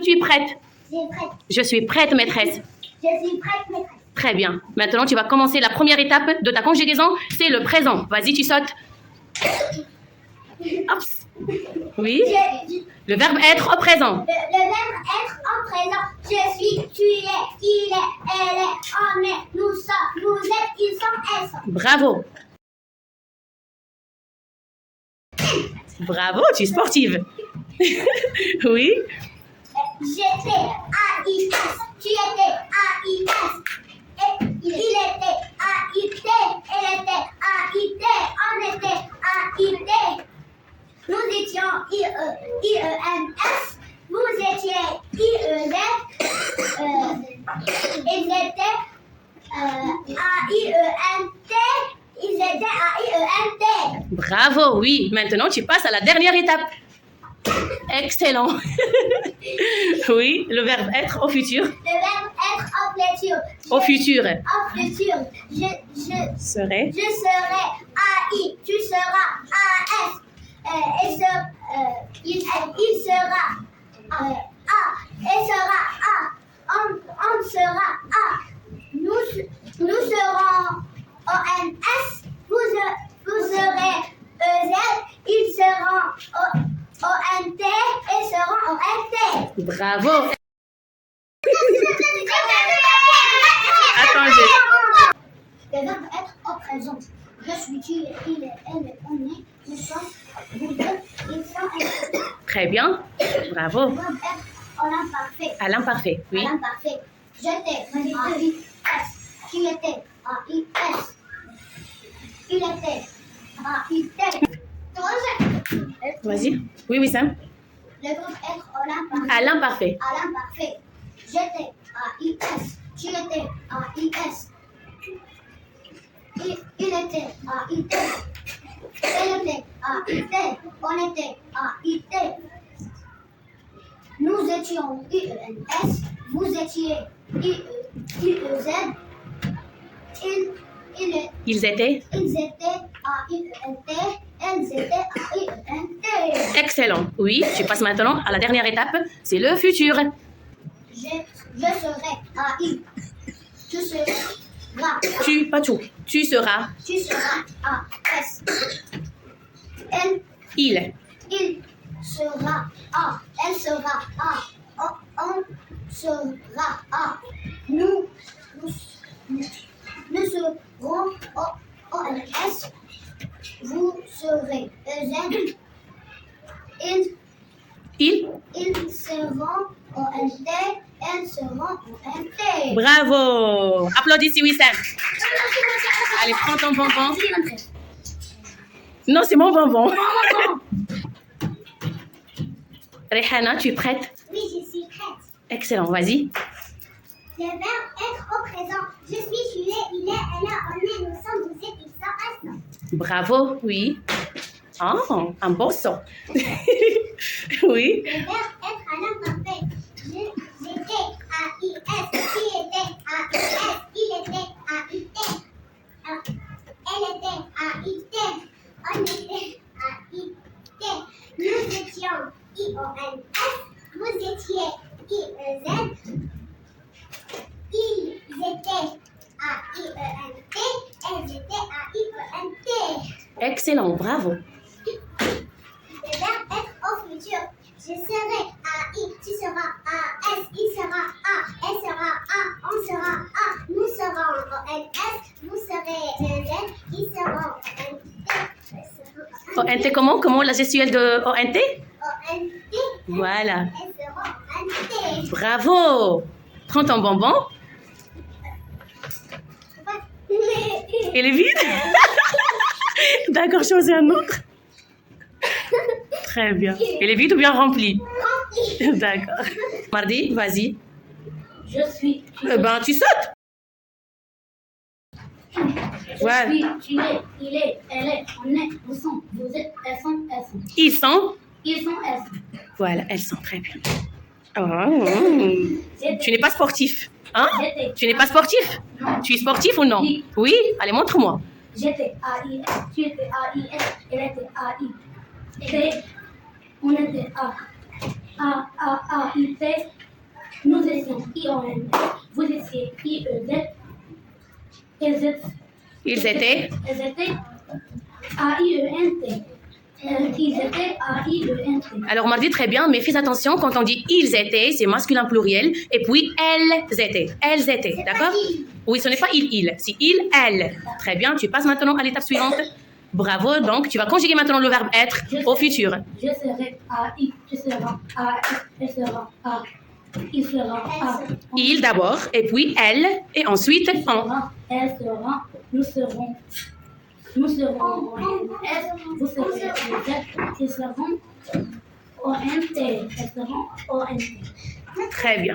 tu es prête? Je suis prête. Je suis prête, maîtresse. Je suis prête, maîtresse. Très bien. Maintenant, tu vas commencer la première étape de ta conjugaison, c'est le présent. Vas-y, tu sautes. Ops. Oui. Le verbe être au présent. Le verbe être en présent. Je suis, tu es, il est, elle est, on est, nous sommes, vous êtes, ils sont, elles sont. Bravo. Bravo, tu es sportive. Oui. J'étais, A-I-S. Tu étais, A-I-S. Il était, A-I-T. Elle était, A-I-T. On était, A-I-T. Nous étions, I-E-N-S. Vous étiez, I-E-Z. Ils étaient, A-I-E-N-T. Ils étaient, A-I-E-N-T. Bravo, oui. Maintenant, tu passes à la dernière étape. Excellent. Oui, le verbe être au futur. Le verbe être au futur. Au futur. Au futur. Serait. Je serai AI. Tu seras AS. Il sera A. Elle sera A. On sera A. Nous serons ONS. Vous serez EZ. Ils seront ONT et seront ONT. Bravo. Attendez. Le verbe être au présent. Je suis, tu es, il est, elle est, on est, nous sommes, vous êtes, ils sont, elles sont. Très bien. Bravo. Le verbe être à l'imparfait. À l'imparfait, oui. À l'imparfait. J'étais, A-I-S. Tu étais, A-I-S. Il était, A-I-T. Vas-y. Oui, oui, Sam. Le verbe être à l'imparfait. À l'imparfait. À l'imparfait. J'étais, A-I-S. Tu étais, A-I-S. Il était, A-I-T. Elle était, A-I-T. On était, A-I-T. Nous étions, I-E-N-S. Vous étiez, I-E-Z. Ils étaient. Ils étaient, A-I-E-N-T. Elles étaient, A-I-E-N-T. Excellent. Oui, tu passes maintenant à la dernière étape, c'est le futur. Je serai, A-I. Tu seras. Tu, pas tout. Tu seras. Tu seras, A-S. Il. Il sera A. Elle sera A. On sera A. Nous serons O-N-S. Vous serez E-Z. Ils seront O-N-T. Elles seront O-N-T. Bravo. Applaudissez Wissam. Allez, prends ton bonbon. Non, c'est mon bonbon. Rehana, tu es prête? Oui, je suis prête. Excellent, vas-y. Le verbe être au présent. Je suis, tu es, il est, elle est, on est, nous sommes, vous êtes, ils sont, elles sont. Bravo, oui. Oh, un beau son. Oui. Le verbe être à l'imparfait. J'étais, A-I-S. Tu étais, A-I-S. Il était, A-I-T. Elle était, A-I-T. On était, A-I-T. Nous étions, I-O-N-S. Vous étiez, I-E-Z. Ils étaient, A-I-E-N-T. Elles étaient, A-I-E-N-T. Excellent, bravo. Le verbe être au futur. Je serai A-I. Tu seras A-S. Il sera A. Elle sera A. On sera A. Nous serons O-N-S. Vous serez Z. Ils seront O-N-T. ONT comment? Comment la gestuelle de ONT? O-N-T. Voilà. Elles seront O-N-T. Bravo. Prends ton bonbon. Il est vide? D'accord, choisis un autre. Très bien. Il est vide ou bien rempli? D'accord. Mardi, vas-y. Je suis. Ben, tu sautes. Ouais. Je suis, tu es, il est, elle est, on est, nous sommes, vous êtes, elles sont, elles sont. Ils sont. Ils sont, elles sont. Voilà, elles sont très bien. Oh. Tu n'es pas sportif. Hein? J'étais. Tu n'es pas sportif? Non. Tu es sportif ou non? Oui. Oui? Allez, montre-moi. J'étais A-I-S. Tu étais A-I-S. Elle était A-I. Et on était A. A-I-T. Nous étions I-O-N. Vous étiez I-E-Z. Ils étaient Ils étaient. A-I-E-N-T. Ils étaient A-I-E-N-T. Alors, on m'a dit très bien, mais fais attention, quand on dit ils étaient, c'est masculin pluriel, et puis elles étaient. Elles étaient, d'accord? Oui, ce n'est pas il, c'est il, elle. Très bien, tu passes maintenant à l'étape suivante. Bravo, donc tu vas conjuguer maintenant le verbe être au futur. Je serai A-I, tu seras A-S, elle sera A, il sera A. Il d'abord, et puis elle, et ensuite on. Elle sera, nous serons O-N-S, vous serez O-Z, ils seront O-N-T, elles seront O-N-T. Très bien.